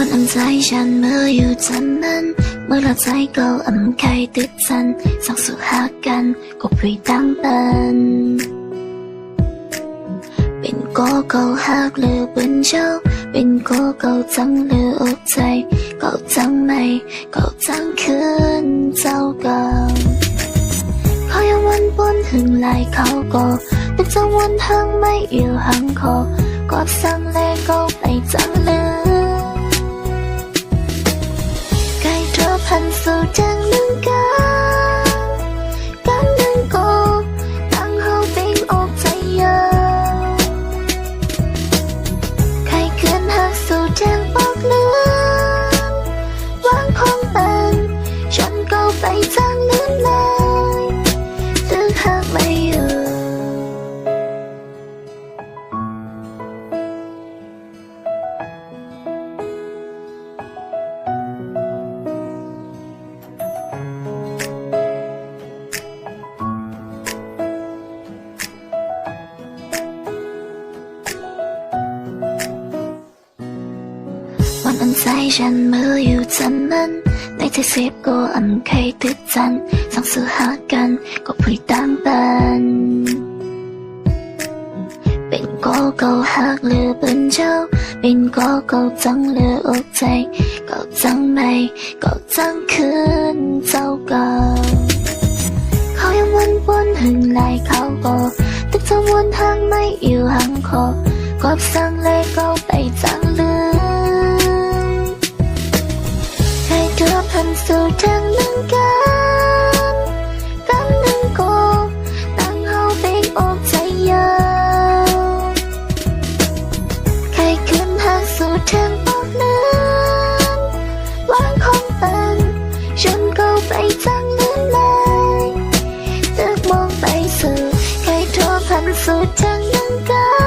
วันอันใจฉันเมื่ออยู่จำนั้นเมื่อเราใจก็อำใครติดจันสักสุดหากันก็พรีตั้งเป็นเป็นก็เก่าหักหรือเป็นเจ้าเป็นก็เก่าจังหรืออกใจเก่าจังไม่เก่าจังคืนเจ้าเก่าเขายังวันบนหึงลายเขาก็ตึกจังวันทั้งไม่เอี่ยวหังคอกอดสั่งเลก็ไปจังเลยพันสู่จังนึงกันนึงก็ตั้งเฮาเป็นอกใจยาวใครเกินหักสู่จังบอกเลือนวางคงเป็นฉันก็ไปจังลืมเลยตึกหักไม่อยู่วันอันใจฉันเมื่ออยู่จำนั้นในใจเสียบก็อำใครติดจันสั่งซื้อหากันก็พรีตั้งเป็นก็เก่าหักหรือเป็นเจ้าเป็นก็เก่าจังหรืออกใจเก่าจังไม่เก่าจังคืนเจ้าเก่าเขายังวนบนหึงลายเขาก็ตึกจะวนทางไม่อยู่ห่างคอกอบสั่งเลยก็ไปจังลืมพันสู่จังนึงกันนึงก็ตั้งเฮาเป็นอกใจยาวใครขึ้นหักสู่จังบอกเลือนวางคงเป็นฉันก็ไปจังลืมเลยตึกมองไปสู่ใครโทรพันสู่จังนึงกัน